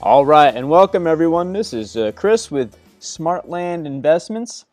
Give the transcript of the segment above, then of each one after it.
All right, and welcome everyone. This is Chris with Smartland Investments.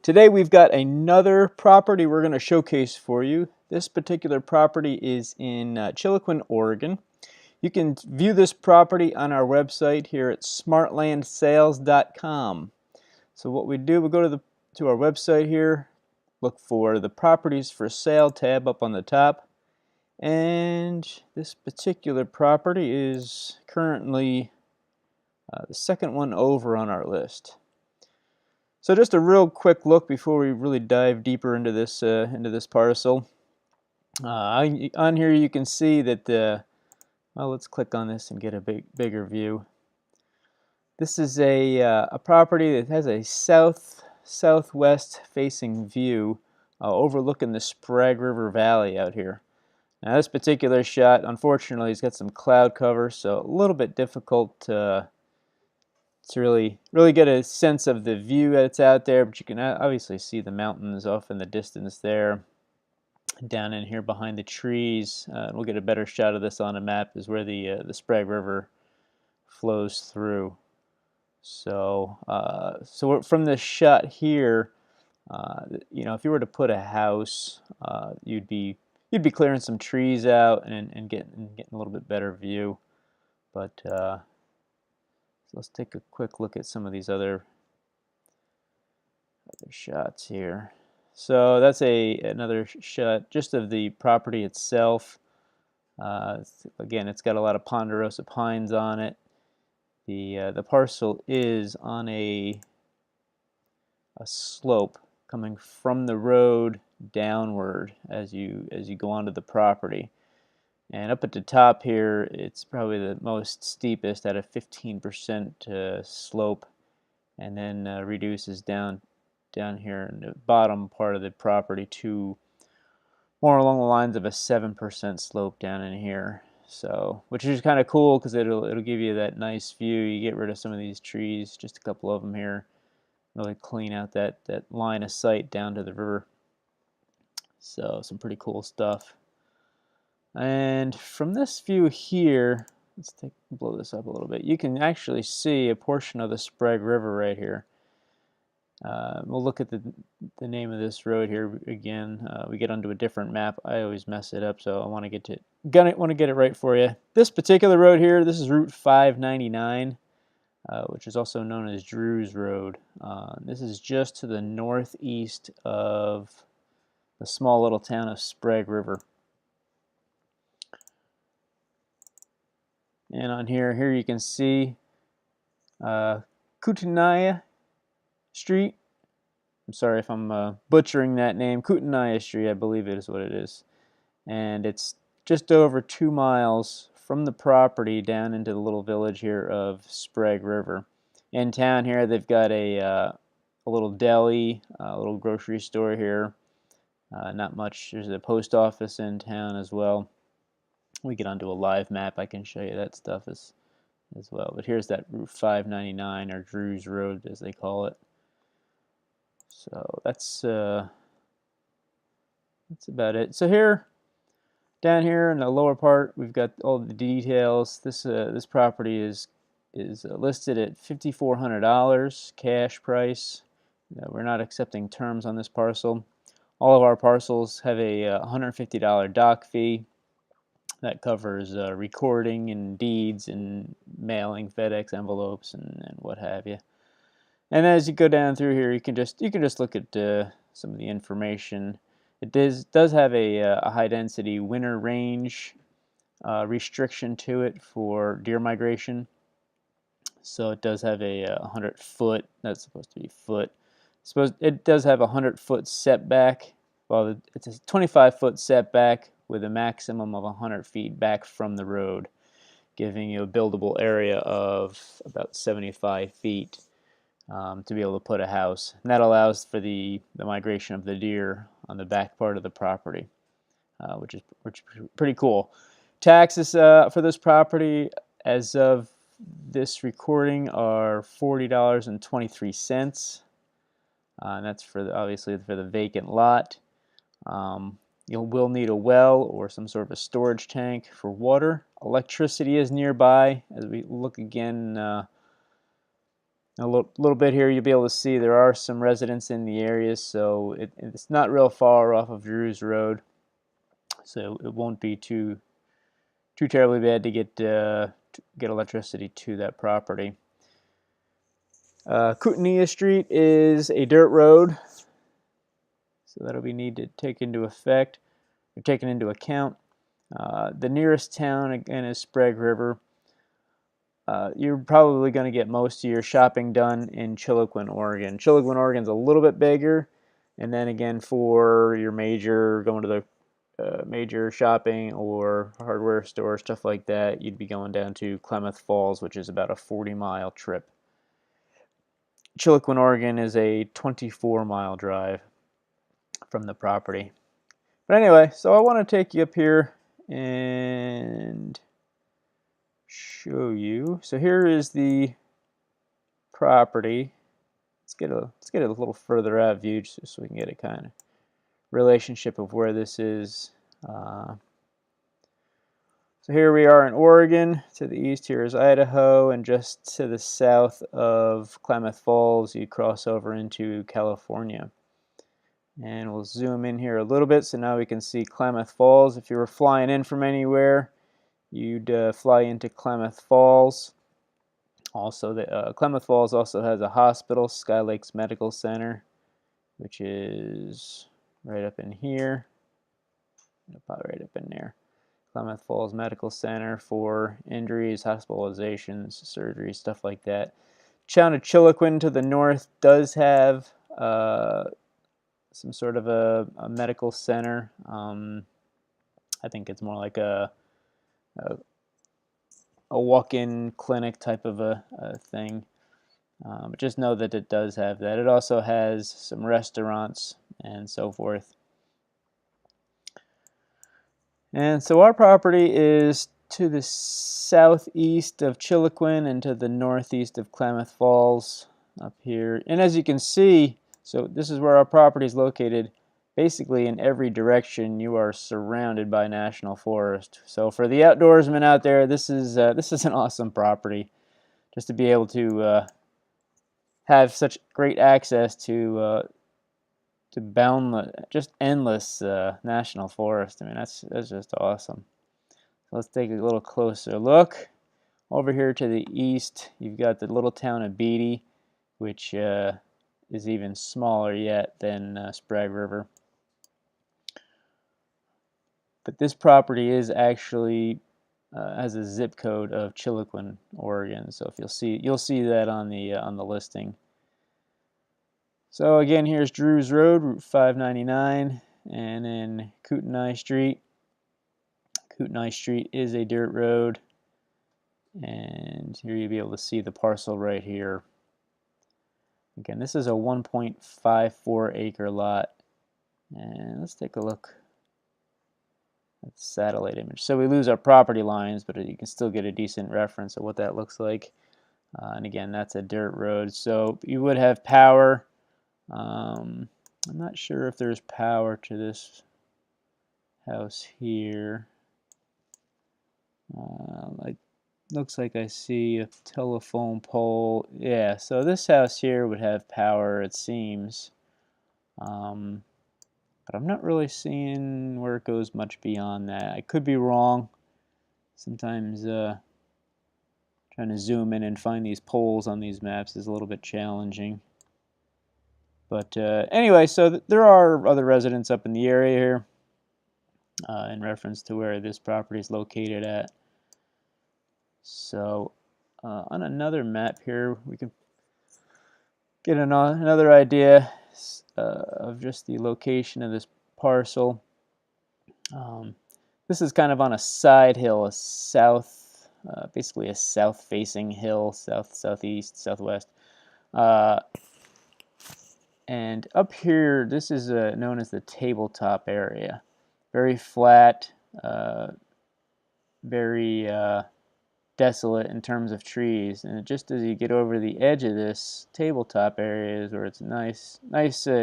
Today we've got another property we're going to showcase for you. This particular property is in Chiloquin, Oregon. You can view this property on our website here at smartlandsales.com. So what we do, we go to our website here, look for the Properties for Sale tab up on the top, and this particular property is currently the second one over on our list. So just a real quick look before we really dive deeper into this parcel. On here you can see that well, let's click on this and get a bigger view. This is a property that has a southwest facing view overlooking the Sprague River Valley out here. Now this particular shot, unfortunately, has got some cloud cover, so a little bit difficult to really get a sense of the view that's out there, but you can obviously see the mountains off in the distance there. Down in here behind the trees, we'll get a better shot of this on a map, is where the Sprague River flows through. So from this shot here, you know, if you were to put a house, you'd be clearing some trees out and getting a little bit better view. But so let's take a quick look at some of these other shots here. So that's another shot just of the property itself. Again, it's got a lot of ponderosa pines on it. The parcel is on a slope coming from the road downward as you go onto the property. And up at the top here, it's probably the most steepest at a 15% slope, and then reduces down here in the bottom part of the property to more along the lines of a 7% slope down in here. So, which is kind of cool because it'll give you that nice view. You get rid of some of these trees, just a couple of them here, really clean out that line of sight down to the river. So some pretty cool stuff. And from this view here, let's blow this up a little bit. You can actually see a portion of the Sprague River right here. We'll look at the name of this road here again. We get onto a different map. I always mess it up, so I want to get it right for you. This particular road here, this is Route 599, which is also known as Drew's Road. This is just to the northeast of the small little town of Sprague River. And on here you can see Kootenai Street. I'm sorry if I'm butchering that name. Kootenai Street, I believe it is what it is. And it's just over 2 miles from the property down into the little village here of Sprague River. In town here, they've got a little deli, a little grocery store here. Not much. There's a post office in town as well. We get onto a live map, I can show you that stuff as well. But here's that Route 599, or Drew's Road as they call it. So that's about it. So down here in the lower part, we've got all the details. This property is listed at $5,400 cash price. We're not accepting terms on this parcel. All of our parcels have a $150 dock fee. That covers recording and deeds and mailing FedEx envelopes and what have you. And as you go down through here, you can just look at some of the information. It does have a high density winter range restriction to it for deer migration. So it does have a 100-foot. That's supposed to be foot. It does have a 100-foot setback. Well, it's a 25-foot setback with a maximum of 100 feet back from the road, giving you a buildable area of about 75 feet to be able to put a house. And that allows for the migration of the deer on the back part of the property, which is pretty cool. Taxes for this property as of this recording are $40.23, and that's obviously for the vacant lot. You will need a well or some sort of a storage tank for water. Electricity is nearby. As we look again a little bit here, you'll be able to see there are some residents in the area, so it's not real far off of Drews Road, so it won't be too terribly bad to get electricity to that property. Kootenai Street is a dirt road, so that'll be need to take into effect or taken into account. The nearest town again is Sprague River. You're probably going to get most of your shopping done in Chiloquin, Oregon. Chiloquin, Oregon's a little bit bigger, and then again for your going to the major shopping or hardware store, stuff like that, you'd be going down to Klamath Falls, which is about a 40-mile trip. Chiloquin, Oregon is a 24-mile drive from the property. But anyway, so I want to take you up here and show you. So here is the property. Let's get a little further out view just so we can get a kind of relationship of where this is. So here we are in Oregon. To the east here is Idaho, and just to the south of Klamath Falls you cross over into California. And we'll zoom in here a little bit so now we can see Klamath Falls. If you were flying in from anywhere, you'd fly into Klamath Falls. Also, Klamath Falls also has a hospital, Sky Lakes Medical Center, which is right up in here. Right up in there. Klamath Falls Medical Center for injuries, hospitalizations, surgery, stuff like that. Town of Chiloquin to the north does have some sort of a medical center. I think it's more like a walk-in clinic type of a thing. But just know that it does have that. It also has some restaurants and so forth. And so our property is to the southeast of Chiloquin and to the northeast of Klamath Falls up here. And as you can see, so this is where our property is located. Basically in every direction you are surrounded by national forest. So for the outdoorsmen out there, this is an awesome property. Just to be able to have such great access to just endless national forest. I mean, that's just awesome. So let's take a little closer look. Over here to the east, you've got the little town of Beatty, which is even smaller yet than Sprague River. But this property is actually has a zip code of Chiloquin, Oregon. So if you'll see that on the listing. So again, here's Drews Road, Route 599, and then Kootenai Street. Kootenai Street is a dirt road, and here you'll be able to see the parcel right here. Again, this is a 1.54 acre lot, and let's take a look at the satellite image. So we lose our property lines, but you can still get a decent reference of what that looks like. And again, that's a dirt road, so you would have power. I'm not sure if there's power to this house here. Looks like I see a telephone pole. Yeah, so this house here would have power, it seems. But I'm not really seeing where it goes much beyond that. I could be wrong. Sometimes trying to zoom in and find these poles on these maps is a little bit challenging. But anyway, so there are other residents up in the area here in reference to where this property is located at. So on another map here, we can get another idea of just the location of this parcel. This is kind of on a side hill, basically a south-facing hill, southeast, southwest. And up here, this is known as the tabletop area. Very flat, very desolate in terms of trees. And just as you get over the edge of this tabletop area is where it's a nice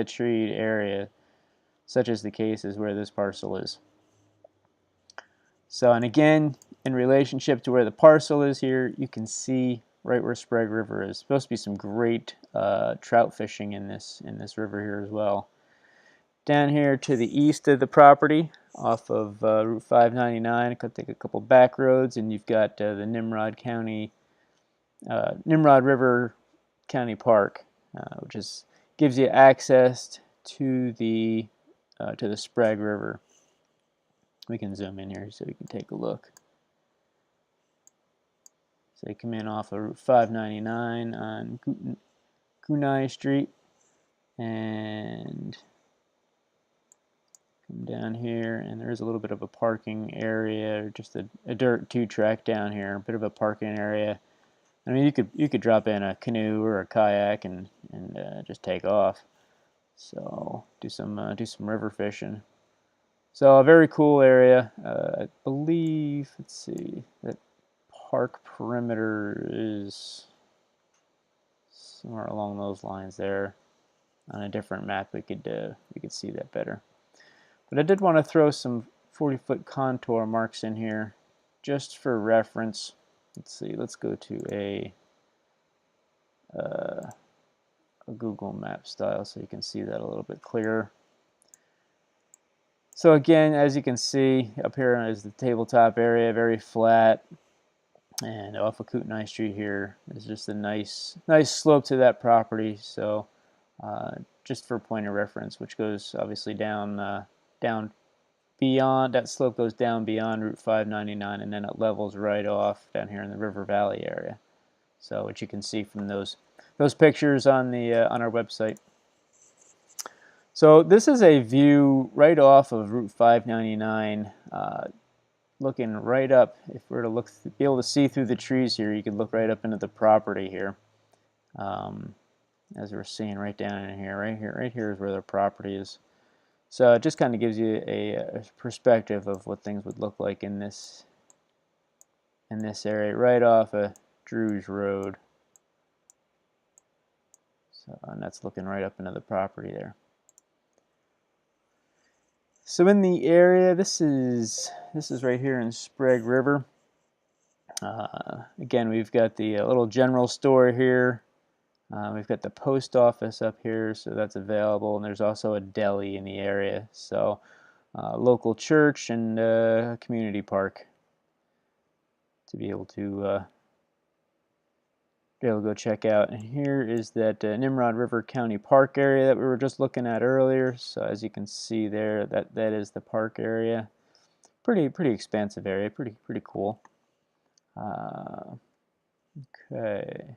treed area, such as the case is where this parcel is. So, and again, in relationship to where the parcel is here, you can see right where Sprague River is. Supposed to be some great trout fishing in this river here as well. Down here to the east of the property, off of Route 599, I could take a couple back roads, and you've got the Nimrod River County Park, which gives you access to the Sprague River. We can zoom in here so we can take a look. So you come in off of Route 599 on Kunai Street and come down here, and there's a little bit of a parking area, just a dirt 2-track down here, a bit of a parking area. I mean, you could drop in a canoe or a kayak and just take off. So do some river fishing. So a very cool area. I believe, let's see, that park perimeter is somewhere along those lines there. On a different map, we could see that better. But I did want to throw some 40-foot contour marks in here, just for reference. Let's see. Let's go to a Google Map style so you can see that a little bit clearer. So again, as you can see, up here is the tabletop area, very flat. And off of Kootenai Street here is just a nice slope to that property. So just for point of reference, which goes obviously down beyond, that slope goes down beyond Route 599, and then it levels right off down here in the River Valley area. So what you can see from those pictures on our website. So this is a view right off of Route 599, looking right up. If we were to be able to see through the trees here, you could look right up into the property here. As we're seeing right down in here, right here is where the property is. So it just kind of gives you a perspective of what things would look like in this area, right off of Drews Road. So, and that's looking right up into the property there. So in the area, this is right here in Sprague River. Again, we've got the little general store here. We've got the post office up here, so that's available, and there's also a deli in the area. So local church and community park to be able to go check out. And here is that Nimrod River County Park area that we were just looking at earlier. So as you can see there, that is the park area. Pretty expansive area, pretty cool. Okay.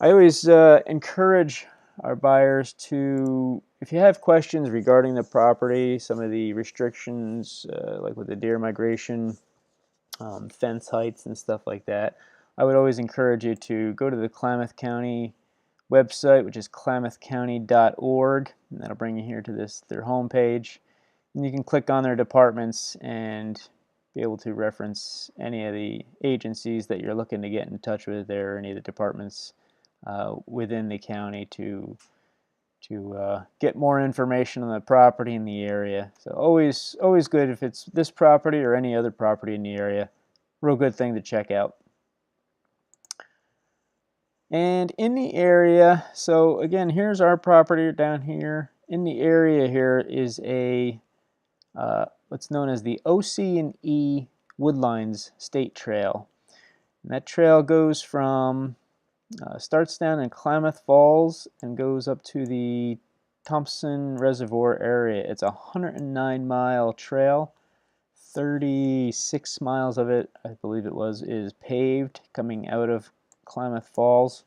I always encourage our buyers to, if you have questions regarding the property, some of the restrictions, like with the deer migration, fence heights and stuff like that, I would always encourage you to go to the Klamath County website, which is klamathcounty.org, and that'll bring you here to their homepage. And you can click on their departments and be able to reference any of the agencies that you're looking to get in touch with there, or any of the departments within the county to get more information on the property in the area. So always good if it's this property or any other property in the area. Real good thing to check out. And in the area, so again, here's our property down here. In the area here is a what's known as the OC&E Woodlines State Trail. And that trail goes from starts down in Klamath Falls and goes up to the Thompson Reservoir area. It's a 109-mile trail. 36 miles of it, I believe it was, is paved coming out of Klamath Falls.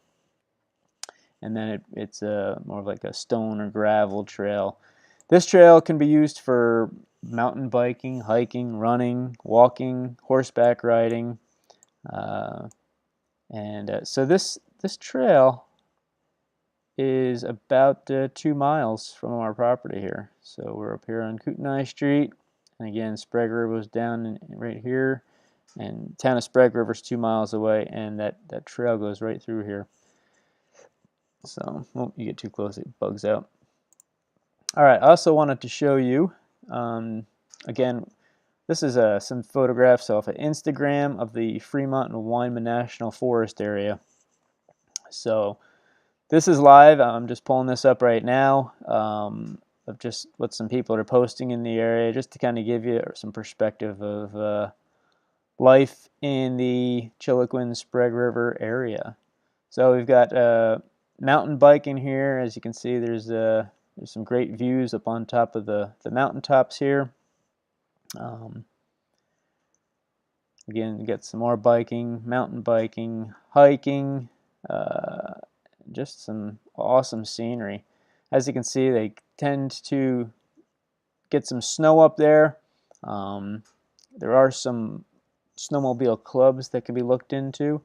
And then it's more of like a stone or gravel trail. This trail can be used for mountain biking, hiking, running, walking, horseback riding. So this trail is about 2 miles from our property here. So we're up here on Kootenai Street, and again, Sprague River was down right here, and town of Sprague River is 2 miles away, and that trail goes right through here. So, well, you get too close, it bugs out. All right, I also wanted to show you, again, This is some photographs off of Instagram of the Fremont and Wyman National Forest area. So this is live. I'm just pulling this up right now of just what some people are posting in the area, just to kind of give you some perspective of life in the Chiloquin Sprague River area. So we've got mountain biking here. As you can see, there's some great views up on top of the mountaintops here. Again, you get some more biking, mountain biking, hiking, just some awesome scenery. As you can see, they tend to get some snow up there. There are some snowmobile clubs that can be looked into.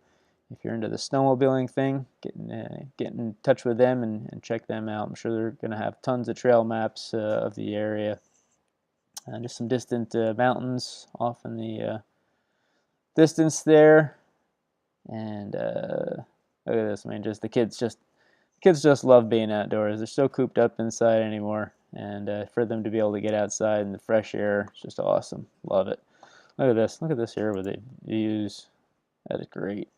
If you're into the snowmobiling thing, get in touch with them and check them out. I'm sure they're going to have tons of trail maps of the area. Just some distant mountains off in the distance there. And look at this, man. Just the kids just love being outdoors. They're so cooped up inside anymore, and for them to be able to get outside in the fresh air, it's just awesome. Love it. Look at this. Look at this here with the views. That is great.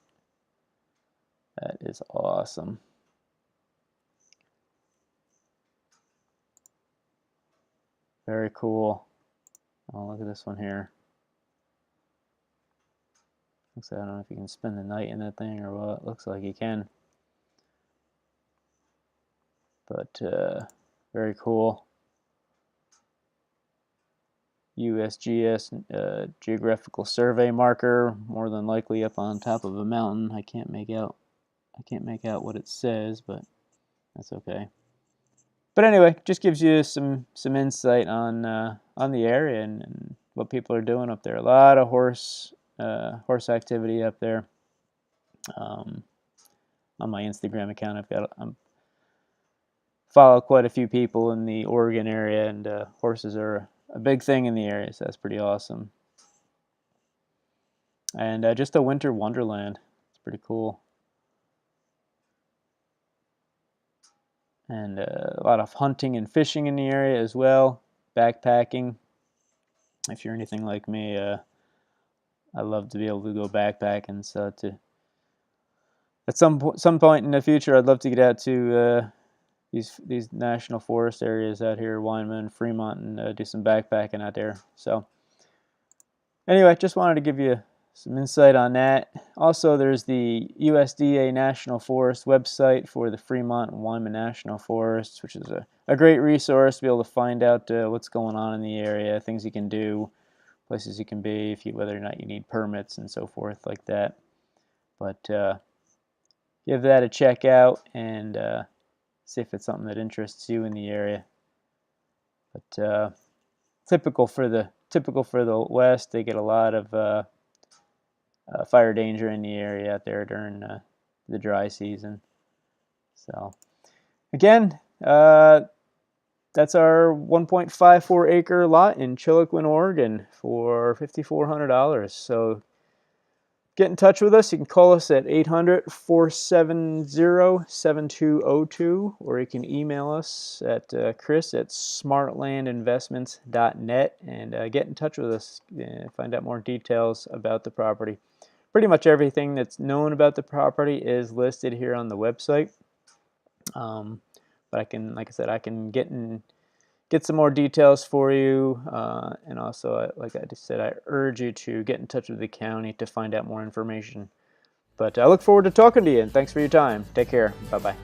That is awesome. Very cool. Oh, look at this one here. Looks like, I don't know if you can spend the night in that thing or what. Looks like you can. But very cool. USGS geographical survey marker, more than likely up on top of a mountain. I can't make out what it says, but that's okay. But anyway, just gives you some insight on the area and what people are doing up there. A lot of horse activity up there. On my Instagram account, I'm follow quite a few people in the Oregon area, and horses are a big thing in the area, so that's pretty awesome. And just a winter wonderland. It's pretty cool. And a lot of hunting and fishing in the area as well. Backpacking. If you're anything like me, I love to be able to go backpacking. So at some point in the future, I'd love to get out to these national forest areas out here, Wyman, Fremont, and do some backpacking out there. So anyway, just wanted to give you some insight on that. Also, there's the USDA National Forest website for the Fremont and Wyman National Forests, which is a great resource to be able to find out what's going on in the area, things you can do, places you can be, whether or not you need permits and so forth like that. But give that a check out and see if it's something that interests you in the area. But typical for the West, they get a lot of fire danger in the area out there during the dry season. So again, that's our 1.54 acre lot in Chiloquin, Oregon for $5,400. So get in touch with us. You can call us at 800-470-7202, or you can email us at chris@smartlandinvestments.net and get in touch with us and find out more details about the property. Pretty much everything that's known about the property is listed here on the website. But I can, like I said, I can get some more details for you, and also, like I just said, I urge you to get in touch with the county to find out more information. But I look forward to talking to you, and thanks for your time. Take care. Bye-bye.